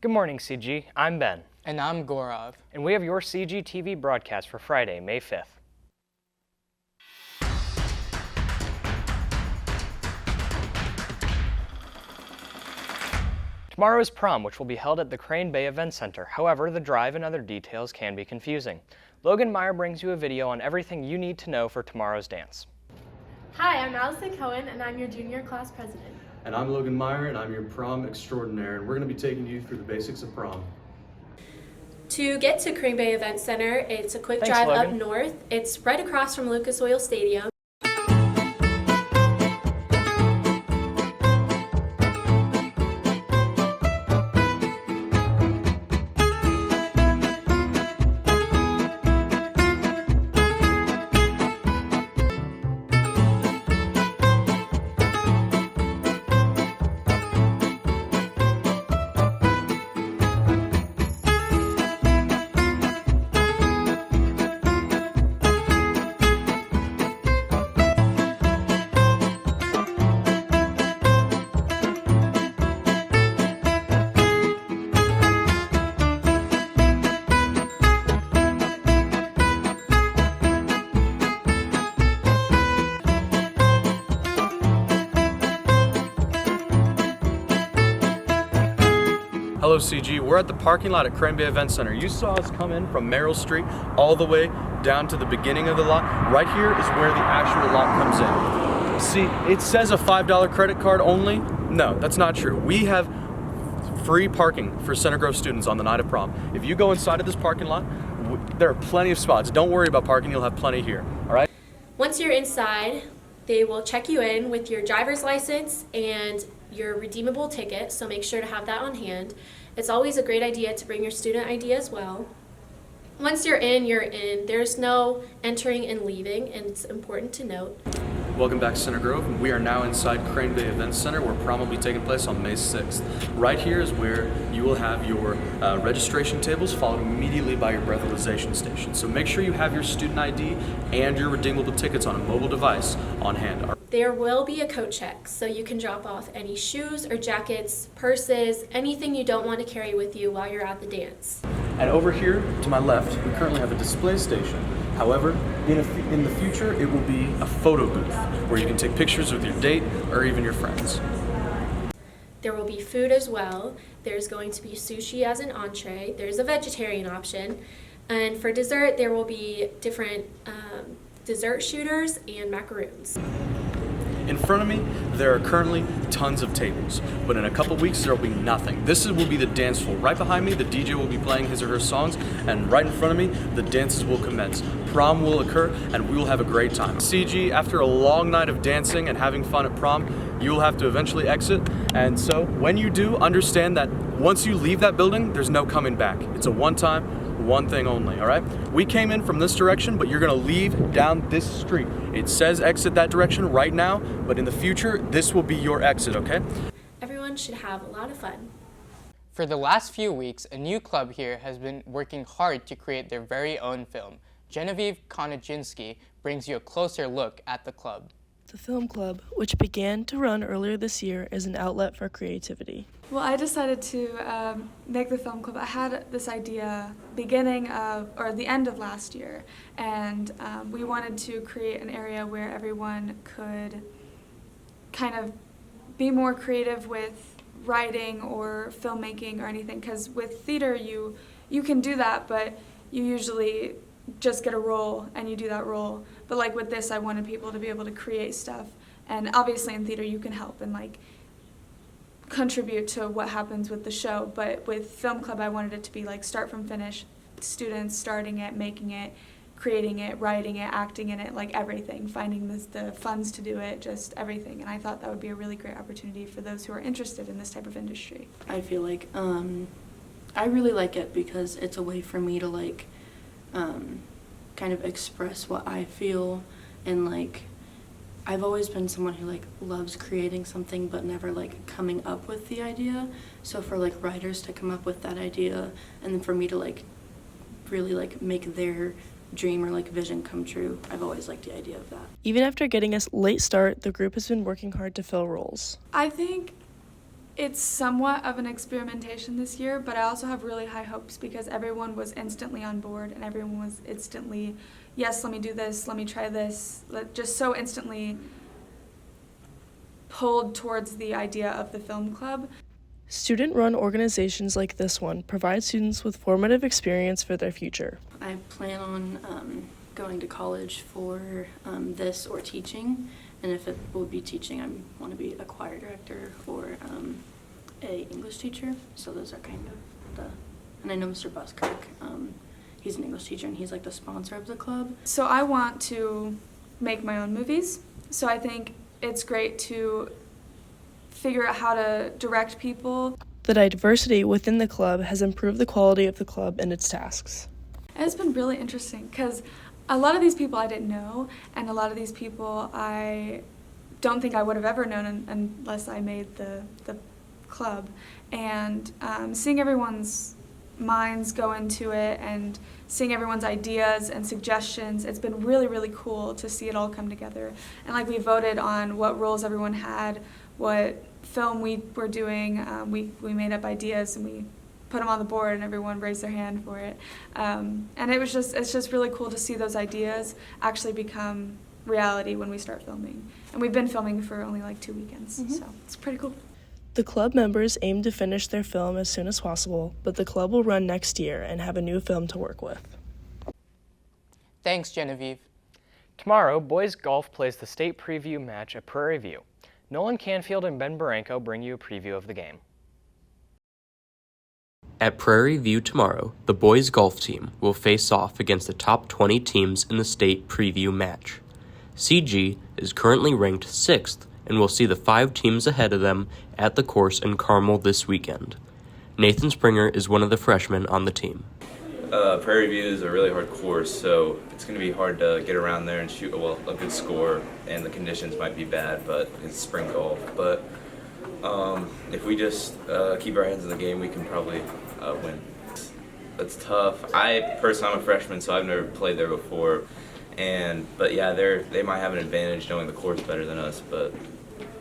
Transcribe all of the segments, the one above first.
Good morning, CG. I'm Ben. And I'm Gaurav. And we have your CGTV broadcast for Friday, May 5th. Tomorrow is prom, which will be held at the Crane Bay Event Center. However, the drive and other details can be confusing. Logan Meyer brings you a video on everything you need to know for tomorrow's dance. Hi, I'm Allison Cohen, and I'm your junior class president. And I'm Logan Meyer, and I'm your prom extraordinaire, and we're going to be taking you through the basics of prom. To get to Crane Bay Event Center, it's a quick drive up north. It's right across from Lucas Oil Stadium. Hello CG, we're at the parking lot at Crane Bay Event Center. You saw us come in from Merrill Street all the way down to the beginning of the lot. Right here is where the actual lot comes in. See, it says a $5 credit card only. No, that's not true. We have free parking for Center Grove students on the night of prom. If you go inside of this parking lot, there are plenty of spots. Don't worry about parking, you'll have plenty here, all right? Once you're inside, they will check you in with your driver's license and your redeemable ticket, so make sure to have that on hand. It's always a great idea to bring your student ID as well. Once you're in, you're in. There's no entering and leaving, and it's important to note. Welcome back to Center Grove. We are now inside Crane Bay Event Center where prom will be taking place on May 6th. Right here is where you will have your registration tables followed immediately by your breathalyzation station. So make sure you have your student ID and your redeemable tickets on a mobile device on hand. There will be a coat check, so you can drop off any shoes or jackets, purses, anything you don't want to carry with you while you're at the dance. And over here to my left, we currently have a display station. However, in the future, it will be a photo booth where you can take pictures with your date or even your friends. There will be food as well. There's going to be sushi as an entree. There's a vegetarian option. And for dessert, there will be different dessert shooters and macaroons. In front of me, there are currently tons of tables, but in a couple weeks there will be nothing. This will be the dance floor. Right behind me, the DJ will be playing his or her songs, and right in front of me, the dances will commence. Prom will occur, and we will have a great time. CG, after a long night of dancing and having fun at prom, you will have to eventually exit, and so when you do, understand that once you leave that building, there's no coming back. It's a one-time, one thing only, all right? We came in from this direction, but you're gonna leave down this street. It says exit that direction right now, but in the future, this will be your exit, okay? Everyone should have a lot of fun. For the last few weeks, a new club here has been working hard to create their very own film. Genevieve Konajinsky brings you a closer look at the club. The Film Club, which began to run earlier this year, is an outlet for creativity. Well, I decided to make the film club. I had this idea the end of last year, and we wanted to create an area where everyone could kind of be more creative with writing or filmmaking or anything, because with theater you can do that, but you usually just get a role and you do that role. But like with this, I wanted people to be able to create stuff, and obviously in theater you can help and like contribute to what happens with the show, but with Film Club I wanted it to be like start from finish, students starting it, making it, creating it, writing it, acting in it, like everything, finding the funds to do it, just everything. And I thought that would be a really great opportunity for those who are interested in this type of industry. I feel like I really like it because it's a way for me to like kind of express what I feel, and like I've always been someone who like loves creating something but never like coming up with the idea. So for like writers to come up with that idea and then for me to like really like make their dream or like vision come true, I've always liked the idea of that. Even after getting a late start, the group has been working hard to fill roles. I think It's somewhat of an experimentation this year, but I also have really high hopes because everyone was instantly on board and everyone was instantly, yes, let me do this, let me try this, just so instantly pulled towards the idea of the film club. Student-run organizations like this one provide students with formative experience for their future. I plan on going to college for this or teaching, and if it would be teaching, I want to be a choir director or a English teacher. So those are kind of the, and I know Mr. Buskirk, he's an English teacher and he's like the sponsor of the club. So I want to make my own movies, so I think it's great to figure out how to direct people. The diversity within the club has improved the quality of the club and its tasks. And it's been really interesting because a lot of these people I didn't know, and a lot of these people I don't think I would have ever known unless I made the club. And seeing everyone's minds go into it and seeing everyone's ideas and suggestions, it's been really, really cool to see it all come together. And like we voted on what roles everyone had, what film we were doing, we made up ideas and we put them on the board and everyone raised their hand for it. And it's just really cool to see those ideas actually become reality when we start filming. And we've been filming for only like 2 weekends, so it's pretty cool. The club members aim to finish their film as soon as possible, but the club will run next year and have a new film to work with. Thanks, Genevieve. Tomorrow, boys golf plays the state preview match at Prairie View. Nolan Canfield and Ben Baranko bring you a preview of the game. At Prairie View tomorrow, the boys golf team will face off against the top 20 teams in the state preview match. CG is currently ranked 6th and will see the 5 teams ahead of them at the course in Carmel this weekend. Nathan Springer is one of the freshmen on the team. Prairie View is a really hard course, so it's going to be hard to get around there and shoot a good score, and the conditions might be bad, but it's spring golf. But if we just keep our hands in the game, we can probably win. That's tough. I'm a freshman, so I've never played there before, but yeah, they might have an advantage knowing the course better than us, but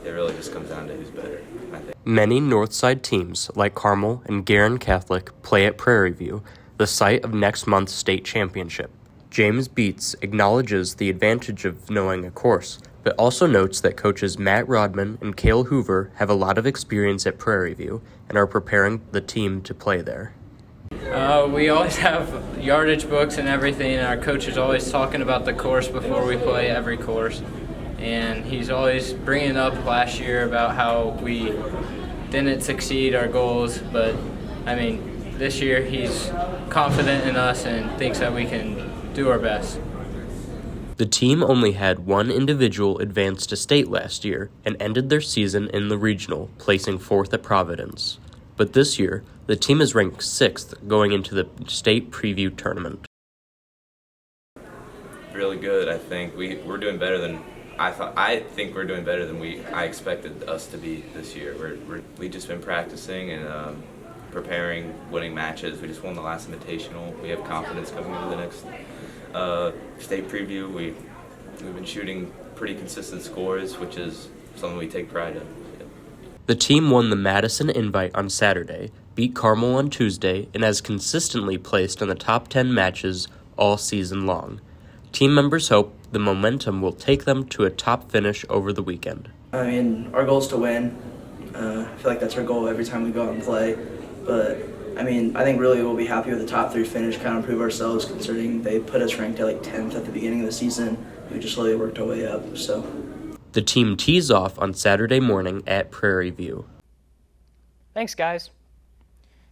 it really just comes down to who's better, I think. Many Northside teams like Carmel and Garin Catholic play at Prairie View, the site of next month's state championship. James Beats acknowledges the advantage of knowing a course, but also notes that coaches Matt Rodman and Cale Hoover have a lot of experience at Prairie View and are preparing the team to play there. We always have yardage books and everything, and our coach is always talking about the course before we play every course. And he's always bringing up last year about how we didn't succeed our goals, but I mean, this year he's confident in us and thinks that we can do our best. The team only had one individual advance to state last year and ended their season in the regional, placing 4th at Providence. But this year, the team is ranked 6th going into the state preview tournament. Really good, I think. We're doing better than I thought. I think we're doing better than I expected us to be this year. We've just been practicing and preparing, winning matches. We just won the last invitational. We have confidence coming into the next state preview. We've been shooting pretty consistent scores, which is something we take pride in. Yeah. The team won the Madison Invite on Saturday, beat Carmel on Tuesday, and has consistently placed in the top 10 matches all season long. Team members hope the momentum will take them to a top finish over the weekend. I mean, our goal is to win. I feel like that's our goal every time we go out and play. But, I mean, I think really we'll be happy with the top 3 finish, kind of improve ourselves considering they put us ranked at like 10th at the beginning of the season. We just slowly worked our way up, so. The team tees off on Saturday morning at Prairie View. Thanks, guys.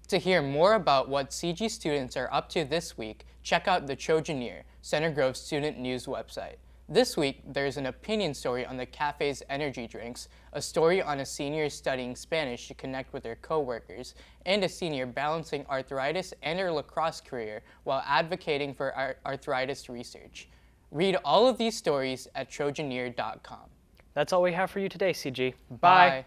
To hear more about what CG students are up to this week, check out the Trojaneer, Center Grove's student news website. This week, there's an opinion story on the cafe's energy drinks, a story on a senior studying Spanish to connect with their coworkers, and a senior balancing arthritis and her lacrosse career while advocating for arthritis research. Read all of these stories at trojaneer.com. That's all we have for you today, CG. Bye.